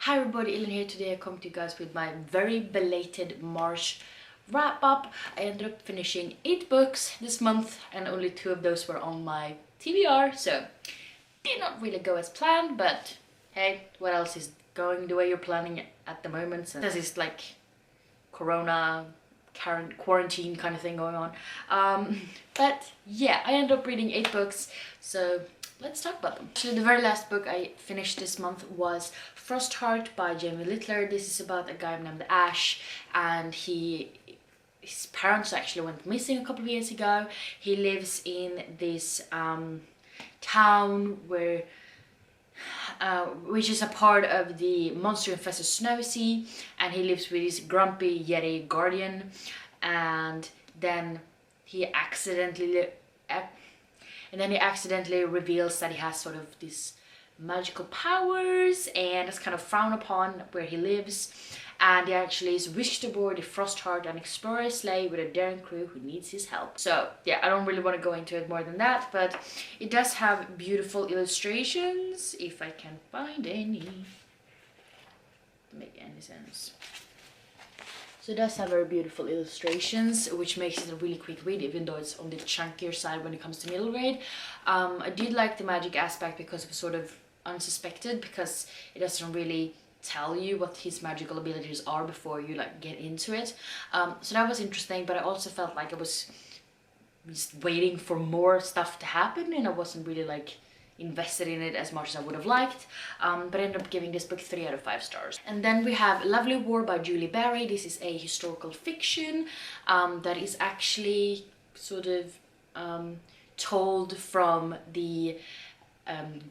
Hi everybody, Ellen here. Today I come to you guys with my very belated March wrap up. I ended up finishing 8 books this month and only 2 of those were on my TBR, so did not really go as planned, but hey, what else is going the way you're planning at the moment? So this is like corona quarantine kind of thing going on. But yeah, I ended up reading 8 books, so let's talk about them. Actually, the very last book I finished this month was Frostheart by Jamie Littler. This is about a guy named Ash, and his parents actually went missing a couple of years ago. He lives in this town where which is a part of the monster infested snow sea, and he lives with his grumpy yeti guardian, and then he accidentally reveals that he has sort of these magical powers, and it's kind of frowned upon where he lives. And he actually is wished aboard the Frostheart, an explorer sleigh with a daring crew who needs his help. So yeah, I don't really want to go into it more than that, but it does have beautiful illustrations, if I can find any to make any sense. So it does have very beautiful illustrations, which makes it a really quick read, even though it's on the chunkier side when it comes to middle grade. I did like the magic aspect because it was sort of unsuspected, because it doesn't really tell you what his magical abilities are before you like get into it. So that was interesting, but I also felt like I was just waiting for more stuff to happen, and I wasn't really like invested in it as much as I would have liked, but I ended up giving this book 3 out of 5 stars. And then we have Lovely War by Julie Berry. This is a historical fiction that is actually sort of told from the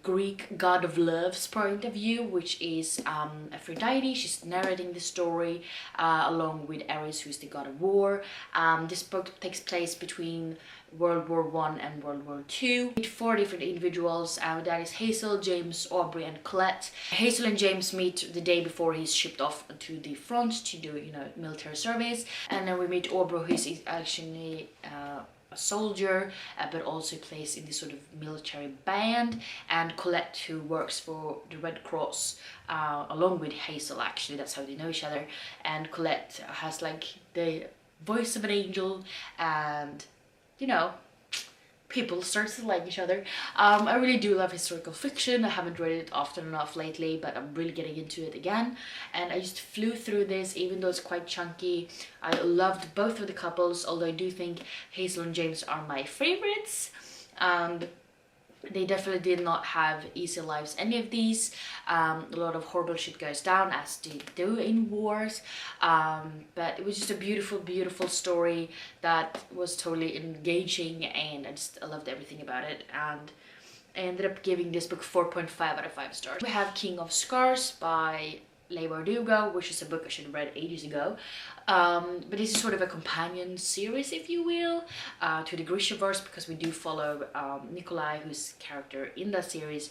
Greek god of love's point of view, which is Aphrodite. She's narrating the story along with Ares, who's the god of war. This book takes place between World War I and World War II. We meet 4 different individuals, that is Hazel, James, Aubrey and Colette. Hazel and James meet the day before he's shipped off to the front to do, military service. And then we meet Aubrey, who is actually a soldier, but also plays in this sort of military band, and Colette, who works for the Red Cross along with Hazel. Actually, that's how they know each other. And Colette has like the voice of an angel, and people start to like each other. I really do love historical fiction. I haven't read it often enough lately, but I'm really getting into it again, and I just flew through this even though it's quite chunky. I loved both of the couples, although I do think Hazel and James are my favorites. They definitely did not have easy lives, any of these. A lot of horrible shit goes down, as they do in wars, but it was just a beautiful story that was totally engaging, and I loved everything about it. And I ended up giving this book 4.5 out of 5 stars. We have King of Scars by Leigh Bardugo, which is a book I should have read ages ago. But this is sort of a companion series, if you will, to the Grishaverse, because we do follow Nikolai, who's character in that series.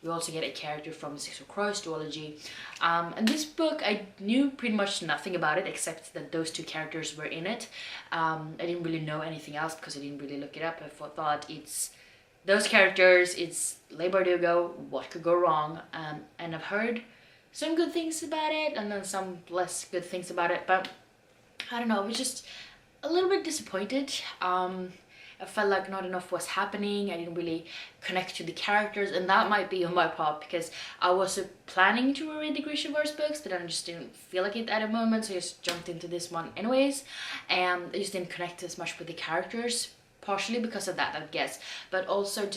We also get a character from the Six of Crows duology. And this book, I knew pretty much nothing about it except that those 2 characters were in it. I didn't really know anything else because I didn't really look it up. I thought it's those characters, it's Leigh Bardugo, what could go wrong? And I've heard some good things about it and then some less good things about it, but I don't know, I was just a little bit disappointed. I felt like not enough was happening. I didn't really connect to the characters, and that might be on my part because I was planning to read the Grishaverse books, but I just didn't feel like it at the moment, so I just jumped into this one anyways, and I just didn't connect as much with the characters, partially because of that, I guess, but also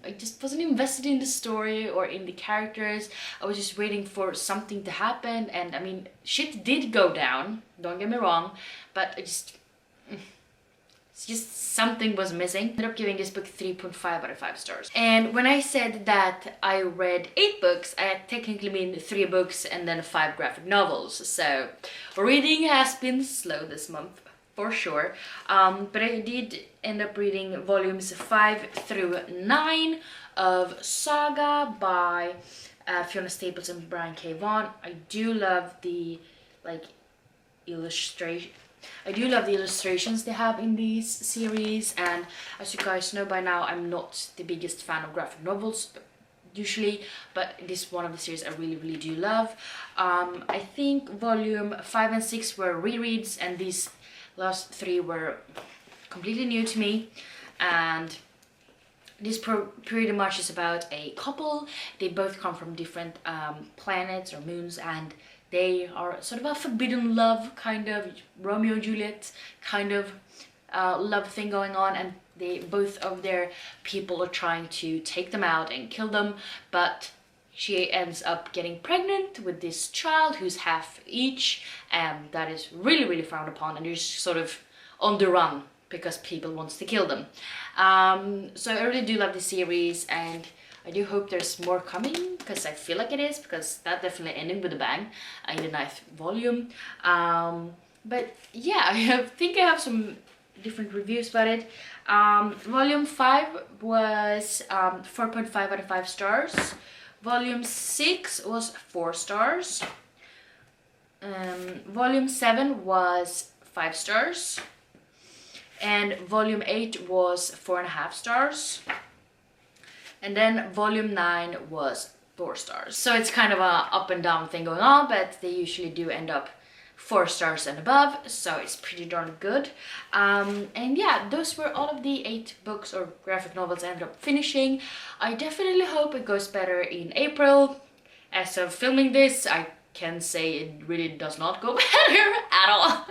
I just wasn't invested in the story or in the characters. I was just waiting for something to happen, and I mean, shit did go down, don't get me wrong, but it's just something was missing. I ended up giving this book 3.5 out of 5 stars. And when I said that I read 8 books, I technically mean 3 books and then 5 graphic novels. So reading has been slow this month, for sure, but I did end up reading volumes 5 through 9 of Saga by Fiona Staples and Brian K. Vaughan. I do love the illustrations they have in these series, and as you guys know by now, I'm not the biggest fan of graphic novels, usually, but this is one of the series I really do love. I think volume 5 and 6 were rereads, and these last 3 were completely new to me. And this pretty much is about a couple. They both come from different planets or moons, and they are sort of a forbidden love, kind of Romeo and Juliet kind of love thing going on, and both of their people are trying to take them out and kill them, but she ends up getting pregnant with this child who's half each, and that is really frowned upon, and they're sort of on the run because people wants to kill them. So I really do love this series, and I do hope there's more coming, because I feel like it is, because that definitely ended with a bang in the 9th volume. But yeah, I think I have some different reviews about it. Volume 5 was 4.5 out of 5 stars. Volume 6 was 4 stars. Volume 7 was 5 stars. And volume 8 was 4.5 stars. And then volume 9 was 4 stars. So it's kind of a up and down thing going on, but they usually do end up 4 stars and above, so it's pretty darn good. And yeah, those were all of the 8 books or graphic novels I ended up finishing. I definitely hope it goes better in April. As of filming this, I can say it really does not go better at all.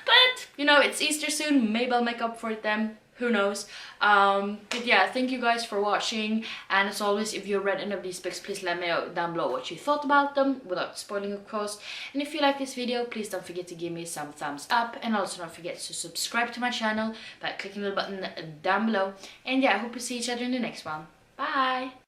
But, you know, it's Easter soon, maybe I'll make up for it then. Who knows. But yeah, thank you guys for watching, and as always, if you read any of these books, please let me know down below what you thought about them, without spoiling of course. And if you like this video, please don't forget to give me some thumbs up, and also don't forget to subscribe to my channel by clicking the button down below. And yeah, I hope to see each other in the next one. Bye!